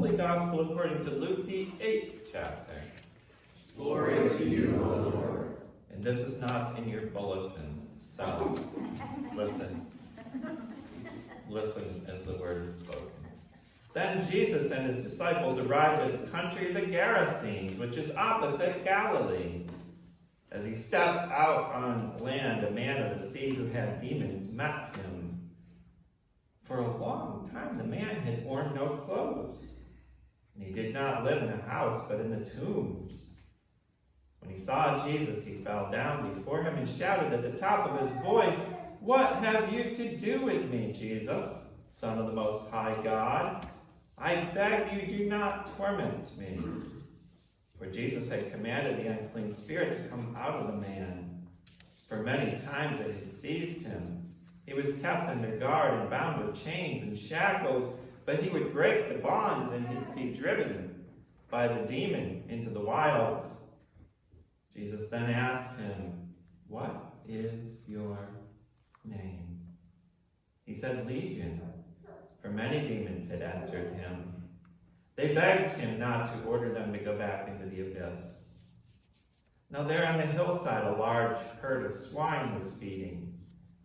Holy Gospel according to Luke, the 8th chapter. Glory to you, O Lord. And this is not in your bulletins, so listen. Listen as the word is spoken. Then Jesus and his disciples arrived at the country of the Gerasenes, which is opposite Galilee. As he stepped out on land, a man of the sea who had demons met him. For a long time the man had worn no clothes, and he did not live in a house but in the tombs. When he saw Jesus, he fell down before him and shouted at the top of his voice, "What have you to do with me, Jesus, Son of the Most High God? I beg you, do not torment me." For Jesus had commanded the unclean spirit to come out of the man. For many times it had seized him. He was kept under guard and bound with chains and shackles, but he would break the bonds and he'd be driven by the demon into the wilds. Jesus then asked him, "What is your name?" He said, "Legion," for many demons had entered him. They begged him not to order them to go back into the abyss. Now there on the hillside a large herd of swine was feeding,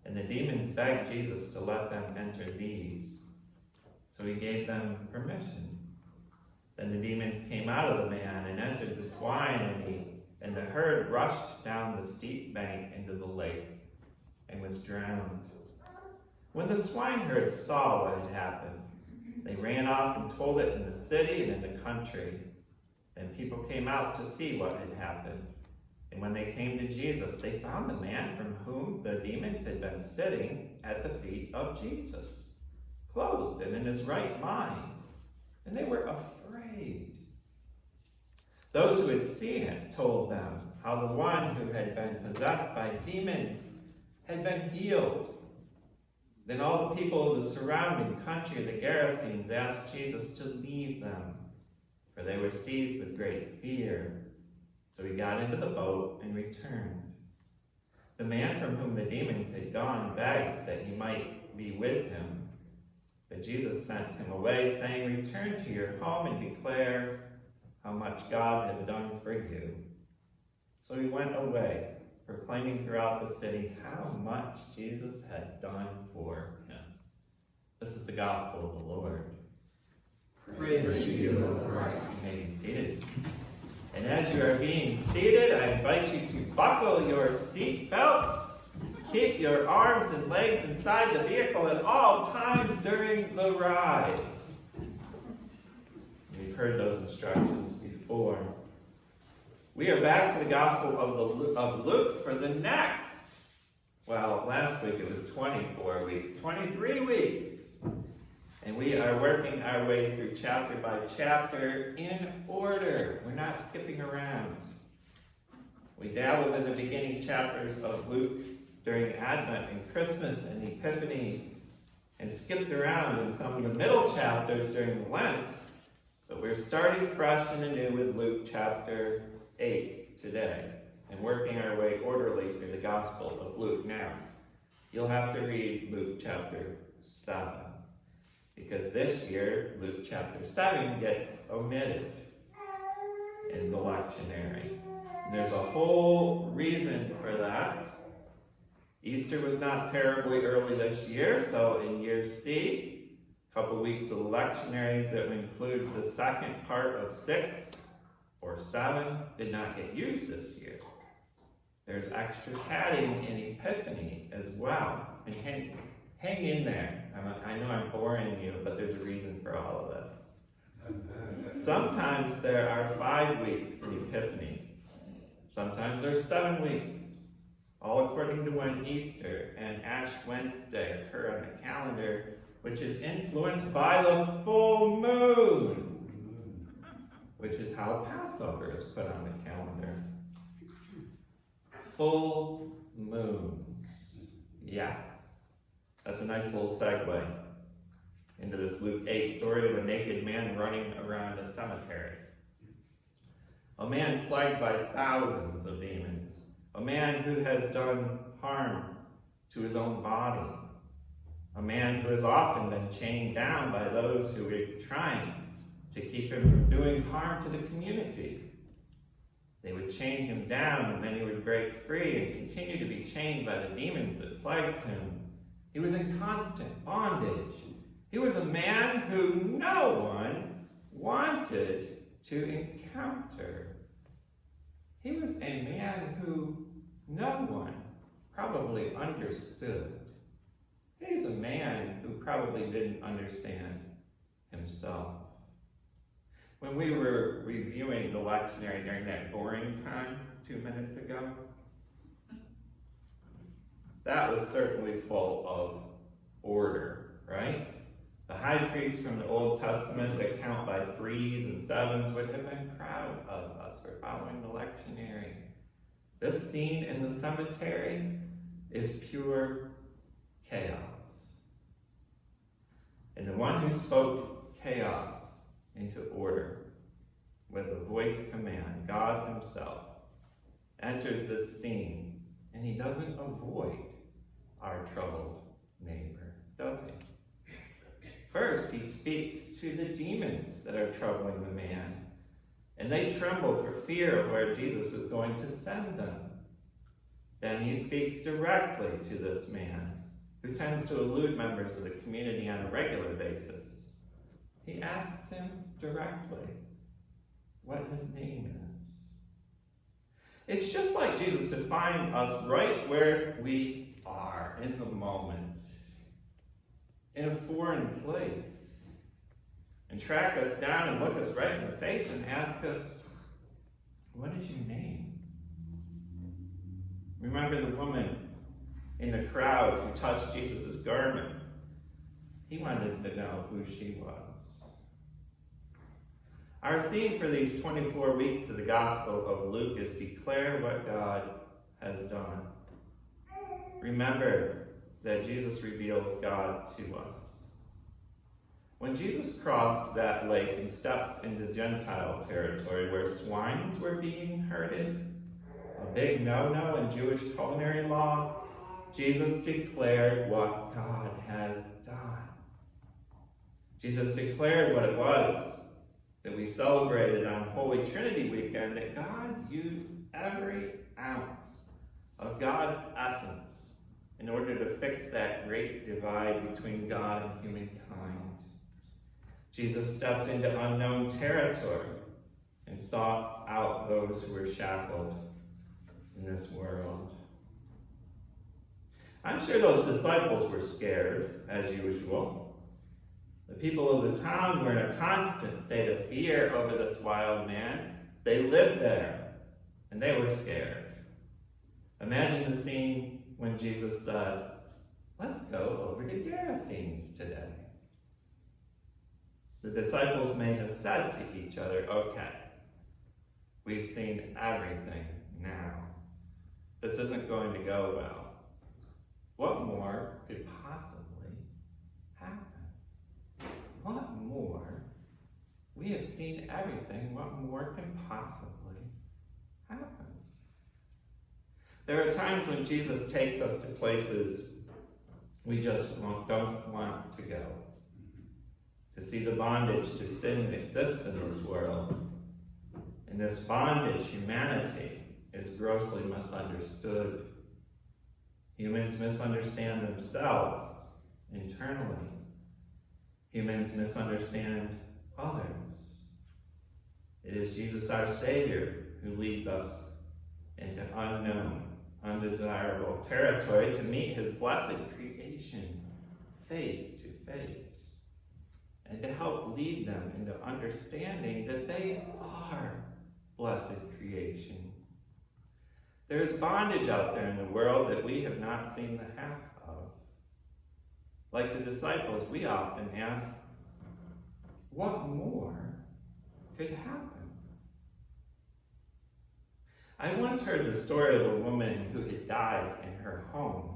and the demons begged Jesus to let them enter these. So he gave them permission. Then the demons came out of the man and entered the swine, and the herd rushed down the steep bank into the lake and was drowned. When the swineherd saw what had happened, they ran off and told it in the city and in the country. Then people came out to see what had happened. And when they came to Jesus, they found the man from whom the demons had been sitting at the feet of Jesus, clothed and in his right mind. And they were afraid. Those who had seen it told them how the one who had been possessed by demons had been healed. Then all the people of the surrounding country of the Gerasenes asked Jesus to leave them, for they were seized with great fear. So he got into the boat and returned. The man from whom the demons had gone begged that he might be with him. But Jesus sent him away, saying, "Return to your home and declare how much God has done for you." So he went away, proclaiming throughout the city how much Jesus had done for him. This is the gospel of the Lord. Praise to you, O Christ. You may be seated. And as you are being seated, I invite you to buckle your seat belts. Keep your arms and legs inside the vehicle at all times during the ride. We've heard those instructions before. We are back to the Gospel of Luke for the next, well, last week it was 24 weeks, 23 weeks. And we are working our way through chapter by chapter in order. We're not skipping around. We dabbled in the beginning chapters of Luke during Advent and Christmas and Epiphany, and skipped around in some of the middle chapters during Lent. But we're starting fresh and anew with Luke chapter 8 today, and working our way orderly through the Gospel of Luke. Now, you'll have to read Luke chapter 7, because this year, Luke chapter 7 gets omitted in the lectionary. And there's a whole reason for that. Easter was not terribly early this year, so in year C, a couple weeks of the lectionary that would include the second part of 6 or 7 did not get used this year. There's extra padding in Epiphany as well. And hang in there. I know I'm boring you, but there's a reason for all of this. Sometimes there are 5 weeks in Epiphany. Sometimes there's 7 weeks. All according to when Easter and Ash Wednesday occur on the calendar, which is influenced by the full moon, which is how Passover is put on the calendar. Full moons. Yes. That's a nice little segue into this Luke 8 story of a naked man running around a cemetery. A man plagued by thousands of demons. A man who has done harm to his own body. A man who has often been chained down by those who are trying to keep him from doing harm to the community. They would chain him down, and then he would break free and continue to be chained by the demons that plagued him. He was in constant bondage. He was a man who no one wanted to encounter. He was a man who no one probably understood. He's a man who probably didn't understand himself. When we were reviewing the lectionary during that boring time 2 minutes ago, that was certainly full of order, right? The high priests from the Old Testament that count by 3s and 7s would have been proud of us for following the lectionary. This scene in the cemetery is pure chaos. And the one who spoke chaos into order with a voice command, God himself, enters this scene, and he doesn't avoid our troubled neighbor, does he? First, he speaks to the demons that are troubling the man, and they tremble for fear of where Jesus is going to send them. Then he speaks directly to this man, who tends to elude members of the community on a regular basis. He asks him directly what his name is. It's just like Jesus to find us right where we are in the moment, in a foreign place, and track us down and look us right in the face and ask us, what is your name? Remember the woman in the crowd who touched Jesus' garment? He wanted to know who she was. Our theme for these 24 weeks of the Gospel of Luke is declare what God has done. Remember that Jesus reveals God to us. When Jesus crossed that lake and stepped into Gentile territory where swines were being herded, a big no-no in Jewish culinary law, Jesus declared what God has done. Jesus declared what it was that we celebrated on Holy Trinity weekend, that God used every ounce of God's essence in order to fix that great divide between God and humankind. Jesus stepped into unknown territory and sought out those who were shackled in this world. I'm sure those disciples were scared, as usual. The people of the town were in a constant state of fear over this wild man. They lived there, and they were scared. Imagine the scene when Jesus said, let's go over to Gerasenes today. The disciples may have said to each other, okay, we've seen everything now. This isn't going to go well. What more could possibly happen? What more? We have seen everything. What more can possibly happen? There are times when Jesus takes us to places we just don't want to go. To see the bondage to sin that exists in this world. In this bondage, humanity is grossly misunderstood. Humans misunderstand themselves internally. Humans misunderstand others. It is Jesus, our Savior, who leads us into unknown, undesirable territory to meet his blessed creation face to face, and to help lead them into understanding that they are blessed creation. There is bondage out there in the world that we have not seen the half of. Like the disciples, we often ask, what more could happen? I once heard the story of a woman who had died in her home.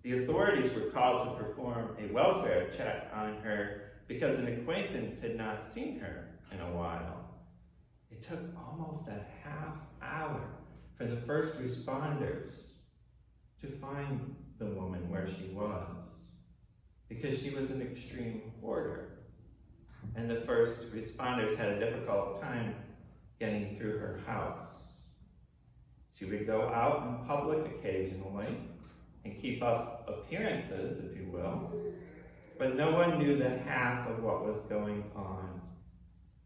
The authorities were called to perform a welfare check on her because an acquaintance had not seen her in a while. It took almost a half hour for the first responders to find the woman where she was, because she was an extreme hoarder. and the first responders had a difficult time getting through her house. She would go out in public occasionally and keep up appearances, if you will, but no one knew the half of what was going on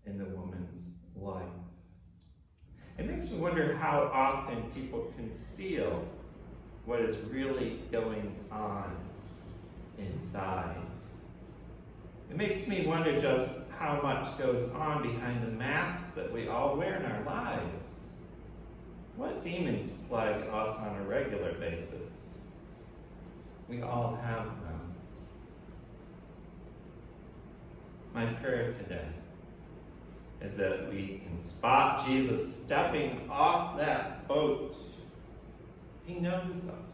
in the woman's life. It makes me wonder how often people conceal what is really going on inside. It makes me wonder just how much goes on behind the masks that we all wear in our lives. What demons plague us on a regular basis? We all have them. My prayer today is that we can spot Jesus stepping off that boat. He knows us.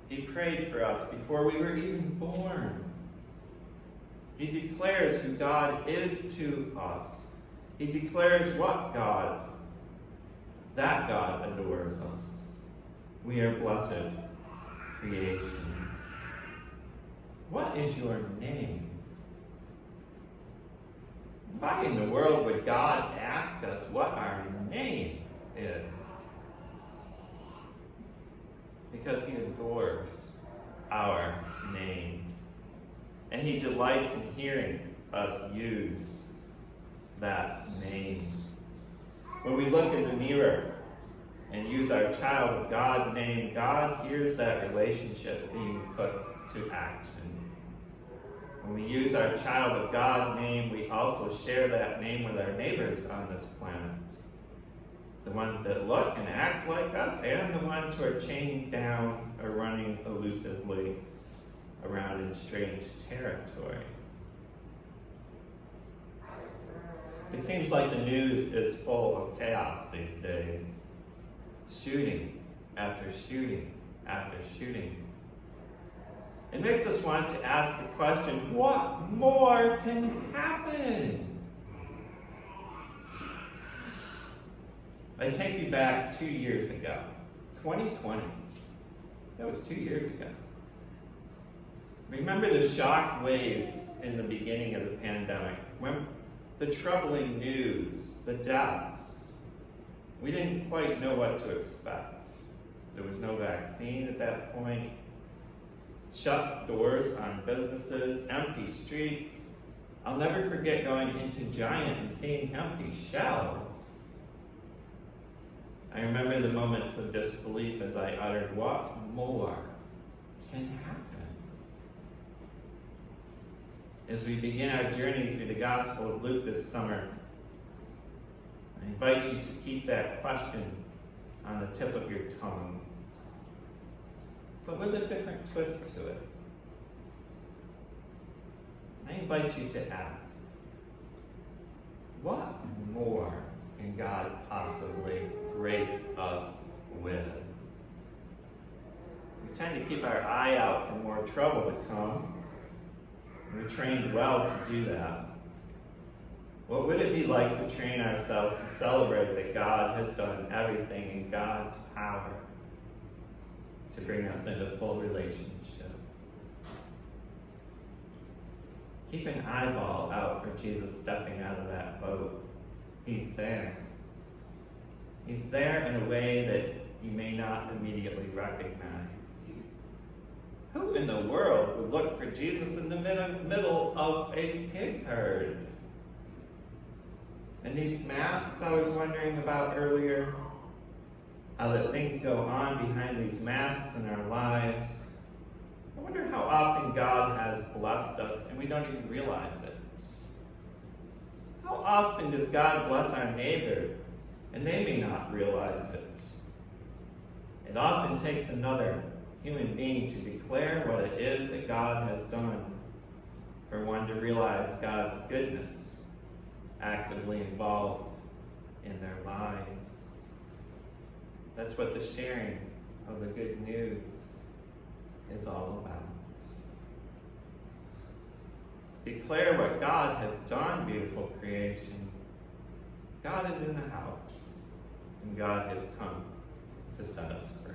He prayed for us before we were even born. He declares who God is to us. He declares what God, that God adores us. We are blessed creation. What is your name? Why in the world would God ask us what our name is? Because he adores our name. And he delights in hearing us use that name. When we look in the mirror and use our child of God name, God hears that relationship being put to action. When we use our child of God name, we also share that name with our neighbors on this planet. The ones that look and act like us, and the ones who are chained down or running elusively around in strange territory. It seems like the news is full of chaos these days. Shooting after shooting after shooting. It makes us want to ask the question, what more can happen? I take you back 2 years ago, 2020. That was 2 years ago. Remember the shock waves in the beginning of the pandemic? Remember the troubling news, the deaths? We didn't quite know what to expect. There was no vaccine at that point. Shut doors on businesses, empty streets. I'll never forget going into Giant and seeing empty shelves. I remember the moments of disbelief as I uttered, what more can happen? As we begin our journey through the Gospel of Luke this summer, I invite you to keep that question on the tip of your tongue, but with a different twist to it. I invite you to ask, what more can God possibly grace us with? We tend to keep our eye out for more trouble to come. We're trained well to do that. What would it be like to train ourselves to celebrate that God has done everything in God's power to bring us into full relationship? Keep an eyeball out for Jesus stepping out of that boat. He's there. He's there in a way that you may not immediately recognize. Who in the world would look for Jesus in the middle of a pig herd? And these masks I was wondering about earlier, how that things go on behind these masks in our lives. I wonder how often God has blessed us and we don't even realize it. How often does God bless our neighbor and they may not realize it? It often takes another human being to declare what it is that God has done for one to realize God's goodness actively involved in their lives. That's what the sharing of the good news is all about. Declare what God has done, beautiful creation. God is in the house, and God has come to set us free.